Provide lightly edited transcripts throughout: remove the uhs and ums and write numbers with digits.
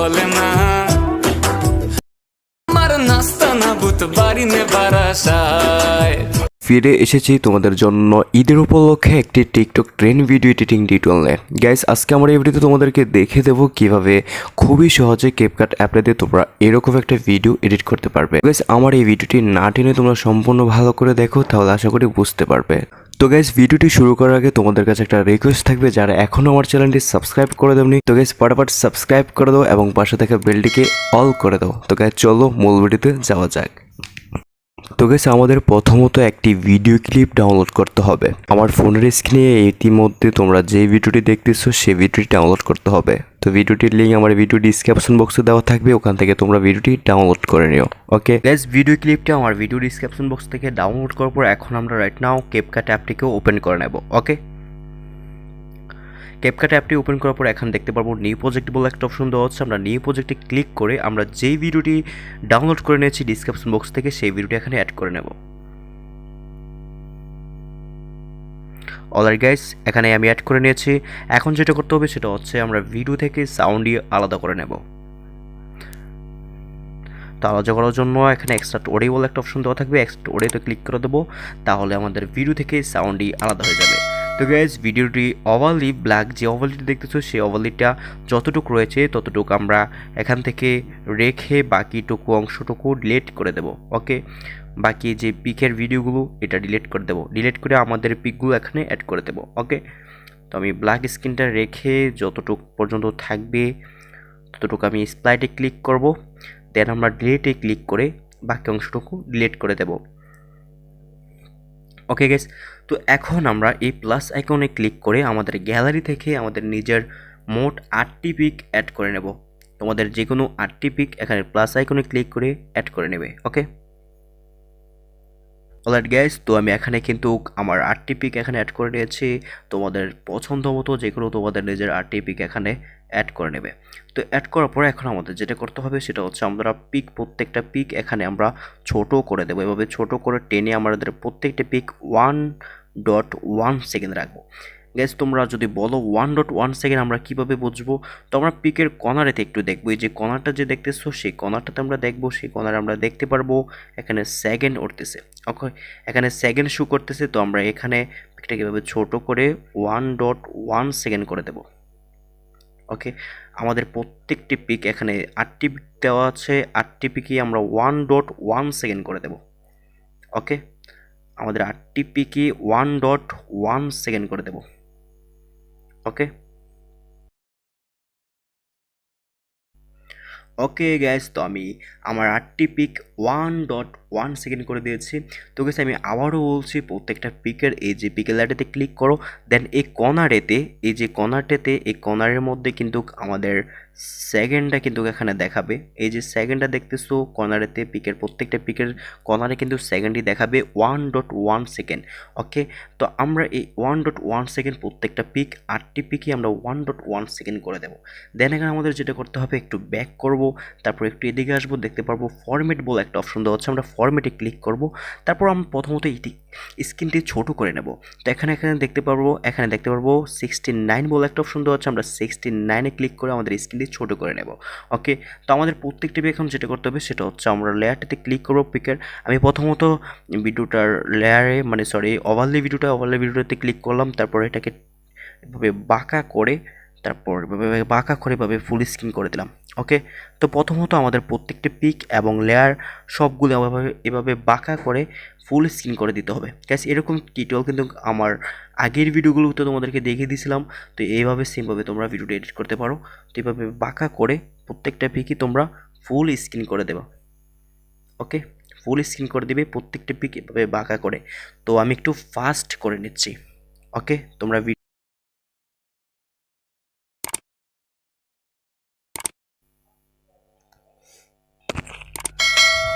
বলে না আমার নাস্তা না বুত বাড়ি নে বারাসায়। ফিরে এসেছি তোমাদের জন্য ঈদের উপলক্ষে একটি TikTok trend video editing tutorial নিয়ে। গাইস, আজকে আমরা এই ভিডিওতে তোমাদেরকে দেখে দেবো কিভাবে খুবই সহজে ক্যাপকাট অ্যাপে দিয়ে তোমরা এরকম একটা ভিডিও এডিট করতে পারবে। গাইস, আমার এই ভিডিওটি না টেনে তোমরা সম্পূর্ণ ভালো করে দেখো, তাহলে আশা করি বুঝতে পারবে। তো গাইস, ভিডিওটি শুরু করার আগে তোমাদের কাছে একটা রিকোয়েস্ট থাকবে, যারা এখনো আমার চ্যানেলটি সাবস্ক্রাইব করে দেওনি, তো গাইস ফটাফট সাবস্ক্রাইব করে দাও এবং পাশে থাকা বেলটিকে অল করে দাও। তো গাইস চলো মূল ভিডিওতে যাওয়া যাক। তো গাইস, আমাদের প্রথমত একটি ভিডিও ক্লিপ ডাউনলোড করতে হবে। আমার ফোনের স্ক্রিনে ইতিমধ্যে তোমরা যে ভিডিওটি দেখতেছো সেই ভিডিওটি ডাউনলোড করতে হবে। তো ভিডিওটির লিঙ্ক আমার ভিডিও ডিসক্রিপশন বক্সে দেওয়া থাকবে, ওখান থেকে তোমরা ভিডিওটি ডাউনলোড করে নিও। ওকে গাইস, ভিডিও ক্লিপটা আমার ভিডিও ডিসক্রিপশন বক্স থেকে ডাউনলোড করার পর এখন আমরা রাইট নাও ক্যাপকাট অ্যাপটিকে ওপেন করে নেব। ওকে, ক্যাপকাট অ্যাপটি ওপেন করার পর এখন দেখতে পারবো নিউ প্রজেক্ট বলে একটা অপশন দেওয়া হচ্ছে। আমরা নিউ প্রজেক্টে ক্লিক করে আমরা যেই ভিডিওটি ডাউনলোড করে নিয়েছি ডিসক্রিপশন বক্স থেকে সেই ভিডিওটি এখানে অ্যাড করে নেব। অলরাইট গাইস, এখানে আমি অ্যাড করে নিয়েছি। এখন যেটা করতে হবে সেটা হচ্ছে আমরা ভিডিও থেকে সাউন্ড আলাদা করে নেব। তো আলাদা করার জন্য এখানে এক্সট্রা অডিও বলে একটা অপশন দেওয়া থাকবে, এক্সট্রা অডিওতে ক্লিক করে দেবো, তাহলে আমাদের ভিডিও থেকে সাউন্ডই আলাদা হয়ে যাবে। তো গাইস, ভিডিওটি ওভারলি ব্ল্যাক যে ওভারলিটি দেখতেছো সেই ওভারলিটা যতটুকু রয়েছে ততটুকু আমরা এখান থেকে রেখে বাকিটুকু অংশটুকু ডিলিট করে দেব। ওকে, বাকি যে পিকের ভিডিওগুলো এটা ডিলিট করে দেব, ডিলিট করে আমাদের পিকগুলো এখানে অ্যাড করে দেব। ওকে, তো আমি ব্ল্যাক স্ক্রিনটা রেখে যতটুকু পর্যন্ত থাকবে ততটুকু আমি স্প্লাইটে ক্লিক করব, দেন আমরা ডিলিটে ক্লিক করে বাকি অংশটুকু ডিলিট করে দেব। ওকে গাইস, তো এখন আমরা এই প্লাস আইকনে ক্লিক করে আমাদের গ্যালারি থেকে আমাদের নিজের মোট 8টি পিক অ্যাড করে নেব। তোমাদের যে কোনো 8টি পিক এখানে প্লাস আইকনে ক্লিক করে অ্যাড করে নেবে। ওকে, অলরাইট গাইস, তো আমি এখানে কিন্তু আমার 8টি পিক এখানে অ্যাড করে নিয়েছি। তোমাদের পছন্দ মতো যে কোনো তোমাদের নিজের 8টি পিক এখানে অ্যাড করে নেবে। তো অ্যাড করার পরে এখন আমাদের যেটা করতে হবে সেটা হচ্ছে আমরা প্রত্যেকটা পিক এখানে আমরা ছোট করে দেবো। এভাবে ছোট করে টেনে আমাদের প্রত্যেকটা পিক 1.1 সেকেন্ড রাখবো। গ্যাস, তোমরা যদি বলো 1.1 সেকেন্ড আমরা কীভাবে বুঝবো, তো আমরা পিকের কর্নারেতে একটু দেখবো। এই যে কর্নারটা যে দেখতেছো সেই কর্নারটাতে আমরা দেখবো, সেই কর্নারে আমরা দেখতে পারবো এখানে সেকেন্ড উঠতেছে। ওকে, এখানে সেকেন্ড শো করতেছে। তো আমরা এখানে পিকটা কীভাবে ছোটো করে 1.1 সেকেন্ড করে দেবো। ওকে, আমাদের প্রত্যেকটি পিক এখানে 8টি পিক দেওয়া আছে, 8টি পিকই আমরা 1.1 সেকেন্ড করে দেব। ওকে, আমাদের 8টি পিকই 1.1 সেকেন্ড করে দেব। ওকে, ওকে গ্যাস, তো আমি আমার 8টি পিক 1.1 সেকেন্ড করে দিয়েছি। তো গ্যাস, আমি আবারও বলছি প্রত্যেকটা পিকের এই যে পিকের লাইটেতে ক্লিক করো, দেন এই কর্নারেতে এই যে কর্নারটাতে এই কর্নারের মধ্যে কিন্তু আমাদের সেকেন্ডটা কিন্তু এখানে দেখাবে। এই যে সেকেন্ডটা দেখতেছো কর্নারেতে পিকের প্রত্যেকটা পিকের কর্নারে কিন্তু সেকেন্ডই দেখাবে 1.1 সেকেন্ড। ওকে, তো আমরা এই 1.1 সেকেন্ড প্রত্যেকটা পিক 8টি পিকই আমরা 1.1 সেকেন্ড করে দেবো। দেন এখানে আমাদের যেটা করতে হবে একটু ব্যাক করব, তারপর একটু এদিকে আসবো, দেখতে পারবো ফরম্যাট বলে একটা অপশন দেওয়া হচ্ছে। আমরা ফরম্যাটে ক্লিক করব, তারপর আমরা প্রথমত এই স্ক্রিনটি ছোট করে নেব। তো এখানে দেখতে পারবো 69 বলে একটা অপশন দেওয়া হচ্ছে। আমরা 69-এ ক্লিক করে আমাদের স্ক্রিনটি ছোট করে নেব। ওকে, তো আমাদের প্রত্যেকটি এখন যেটা করতে হবে সেটা হচ্ছে আমরা লেয়ারটাতে ক্লিক করবো পিকের। আমি প্রথমত ভিডিওটার লেয়ারে ওভারলে ভিডিওটাতে ক্লিক করলাম, তারপর এটাকে এভাবে বাঁকা করে এভাবে ফুল স্ক্রিন করে দিলাম। ওকে, তো প্রথমত আমাদের প্রত্যেকটি পিক এবং লেয়ার সবগুলো এভাবে বাঁকা করে ফুল স্ক্রিন করে দিতে হবে। গ্যাস, এরকম টিউটোরিয়াল কিন্তু আমার আগের ভিডিওগুলোতে তোমাদেরকে দেখিয়ে দিয়েছিলাম। তো এইভাবে সেমভাবে তোমরা ভিডিওটা এডিট করতে পারো। তো এইভাবে বাঁকা করে প্রত্যেকটা পিকই তোমরা ফুল স্ক্রিন করে দেবা। ওকে, ফুল স্ক্রিন করে দিবে প্রত্যেকটা পিক এভাবে বাঁকা করে। তো আমি একটু ফাস্ট করে নিচ্ছি। ওকে, তোমরা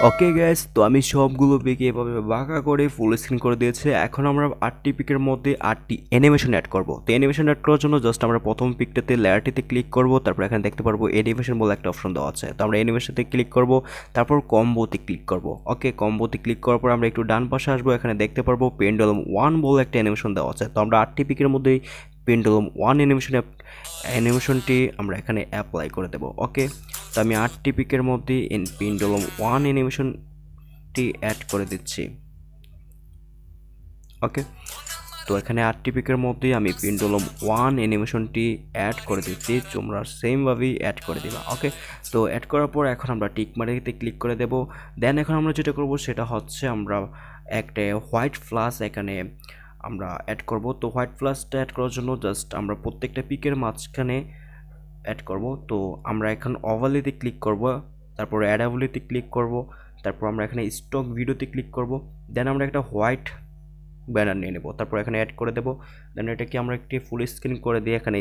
ওকে গ্যাস, তো আমি সবগুলো পিকে এভাবে বাঁকা করে ফুল স্ক্রিন করে দিয়েছে। এখন আমরা 8টি পিকের মধ্যে 8টি অ্যানিমেশন অ্যাড করব। তো অ্যানিমেশন অ্যাড করার জন্য জাস্ট আমরা প্রথম পিকটাতে লেয়ারটিতে ক্লিক করব, তারপর এখানে দেখতে পারবো অ্যানিমেশন বলে একটা অপশন দেওয়া আছে। তো আমরা অ্যানিমেশনতে ক্লিক করব, তারপর কম্বোতে ক্লিক করব। ওকে, কম্বোতে ক্লিক করার পর আমরা একটু ডান পাশে আসবো, এখানে দেখতে পারবো পেন্ডুলাম 1 বলে একটা অ্যানিমেশন দেওয়া আছে। তো আমরা 8টি পিকের মধ্যেই পেন্ডুলাম 1 অ্যানিমেশনটি আমরা এখানে অ্যাপ্লাই করে দেবো। ওকে, তো আমি আর্টটি পিকের মধ্যে পেন্ডুলাম 1 অ্যানিমেশনটি অ্যাড করে দিচ্ছি। ওকে, তো এখানে আর্টটি পিকের মধ্যে আমি পেন্ডুলাম 1 অ্যানিমেশনটি অ্যাড করে দিচ্ছি, তোমরা সেমভাবেই অ্যাড করে দিবা। ওকে, তো অ্যাড করার পর এখন আমরা টিক মার্কেতে ক্লিক করে দেব। দেন এখন আমরা যেটা করব সেটা হচ্ছে আমরা একটা হোয়াইট ফ্লাশ এখানে আমরা অ্যাড করব। তো হোয়াইট ফ্লাশটা অ্যাড করার জন্য জাস্ট আমরা প্রত্যেকটা পিকের মাঝখানে অ্যাড করব। তো আমরা এখন ওভারলেতে ক্লিক করব, তারপর অ্যাডাবলিতে ক্লিক করব, তারপর আমরা এখানে স্টক ভিডিওতে ক্লিক করব। দেন আমরা একটা হোয়াইট ব্যানার নিয়ে নেব, তারপর এখানে অ্যাড করে দেব। দেন এটাকে আমরা একটি ফুল স্ক্রিন করে দিয়ে এখানে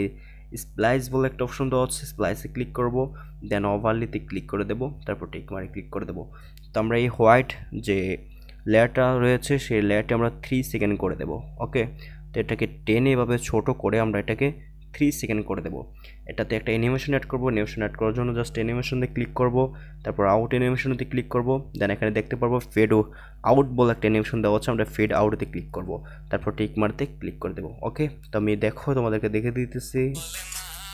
স্প্লাইস বলে একটা অপশন দেওয়া হচ্ছে, স্প্লাইসে ক্লিক করব। দেন ওভারলেতে ক্লিক করে দেব, তারপর টিক মারে ক্লিক করে দেব। তো আমরা এই হোয়াইট যে লেয়ারটা রয়েছে সেই লেয়ারটা আমরা 3 সেকেন্ড করে দেব। ওকে, তো এটাকে টেনে এভাবে ছোট করে আমরা এটাকে 3 সেকেন্ড করে দেব। এটাতে একটা অ্যানিমেশন অ্যাড করব। অ্যানিমেশন অ্যাড করার জন্য জাস্ট অ্যানিমেশনে ক্লিক করব, তারপর আউট অ্যানিমেশনেতে ক্লিক করব। দেন এখানে দেখতে পারবো ফেড আউট বলে একটা অ্যানিমেশন দেওয়া হচ্ছে, আমরা ফেড আউটতে ক্লিক করব, তারপর টিক মারতে ক্লিক করে দেব। ওকে, তো আমি তোমাদেরকে দেখে দিতেছি।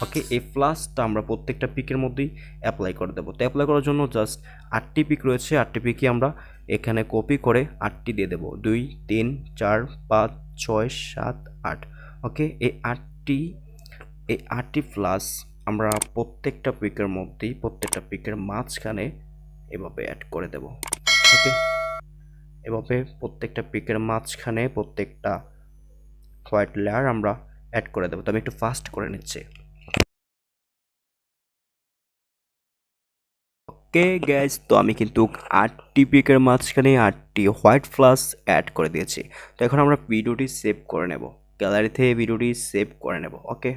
ওকে, এই ফ্লাশটা আমরা প্রত্যেকটা পিকের মধ্যেই অ্যাপ্লাই করে দেবো। তো অ্যাপ্লাই করার জন্য জাস্ট 8টি পিক রয়েছে, 8টি পিকই আমরা এখানে কপি করে 8টি দিয়ে দেবো, 2 3 4 5 6 7 8। ওকে, এই আটটি ফ্লাশ আমরা প্রত্যেকটা পিকের মধ্যেই প্রত্যেকটা পিকের মাঝখানে এভাবে অ্যাড করে দেব। ওকে, এভাবে প্রত্যেকটা পিকের মাঝখানে প্রত্যেকটা হোয়াইট লেয়ার আমরা অ্যাড করে দেবো। তো আমি একটু ফাস্ট করে নিচ্ছি। ওকে গ্যাস, তো আমি কিন্তু 8টি পিকের মাঝখানে 8টি হোয়াইট ফ্লাশ অ্যাড করে দিয়েছি। তো এখন আমরা ভিডিওটি সেভ করে নেব, গ্যালারিতে ভিডিওটি সেভ করে নেব। ওকে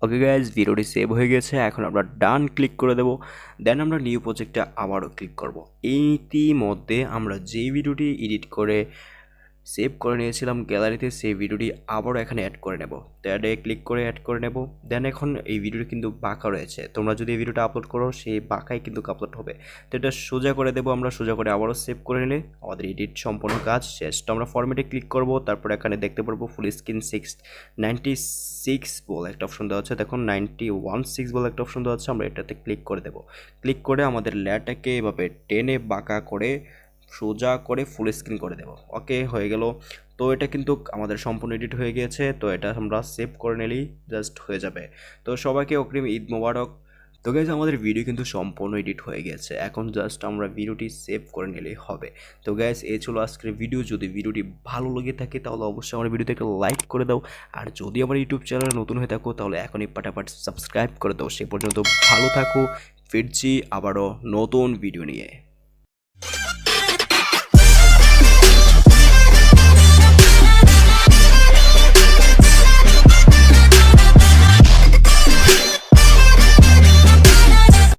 ওকে গাইজ, ভিডিওটি সেভ হয়ে গেছে। এখন আমরা ডান ক্লিক করে দেব। দেন আমরা নিউ প্রজেক্টে আবারও ক্লিক করব। ইতিমধ্যে আমরা যে ভিডিওটি এডিট করে সেভ করে নিয়েছিলাম গ্যালারিতে, সেই ভিডিওটি আবারও এখানে অ্যাড করে নেব। তো অ্যাডে ক্লিক করে অ্যাড করে নেব। দেন এখন এই ভিডিওটি কিন্তু বাঁকা রয়েছে, তোমরা যদি এই ভিডিওটা আপলোড করো সেই বাঁকাই কিন্তু আপলোড হবে। তো এটা সোজা করে দেবো, আমরা সোজা করে আবারও সেভ করে নিলে আমাদের এডিট সম্পূর্ণ কাজ শেষ। তো আমরা ফরম্যাটে ক্লিক করব, তারপর এখানে দেখতে পারবো ফুল স্ক্রিন 696 বলে একটা অপশন দেওয়া আছে, দেখুন 916 বলে একটা অপশন দেওয়া আছে, আমরা এটাতে ক্লিক করে দেবো। ক্লিক করে আমাদের লেয়ারটাকে এভাবে টেনে বাঁকা করে সোজা করে ফুল স্ক্রিন করে দেব। ওকে, হয়ে গেল। তো এটা কিন্তু আমাদের সম্পূর্ণ এডিট হয়ে গিয়েছে। তো এটা আমরা সেভ করে নিলেই জাস্ট হয়ে যাবে। তো সবাইকে অগ্রিম ঈদ মোবারক। তো গাইজ, আমাদের ভিডিও কিন্তু সম্পূর্ণ এডিট হয়ে গেছে, এখন জাস্ট আমরা ভিডিওটি সেভ করে নিলেই হবে। তো গাইজ, এই ছিল আজকের ভিডিও। যদি ভিডিওটি ভালো লেগে থাকে তাহলে অবশ্যই আমার ভিডিওতে একটা লাইক করে দাও, আর যদি আমার ইউটিউব চ্যানেলে নতুন হয়ে থাকো তাহলে এখনই পাটাপাট সাবস্ক্রাইব করে দাও। সে পর্যন্ত ভালো থাকো, ফিরছি আবারও নতুন ভিডিও নিয়ে।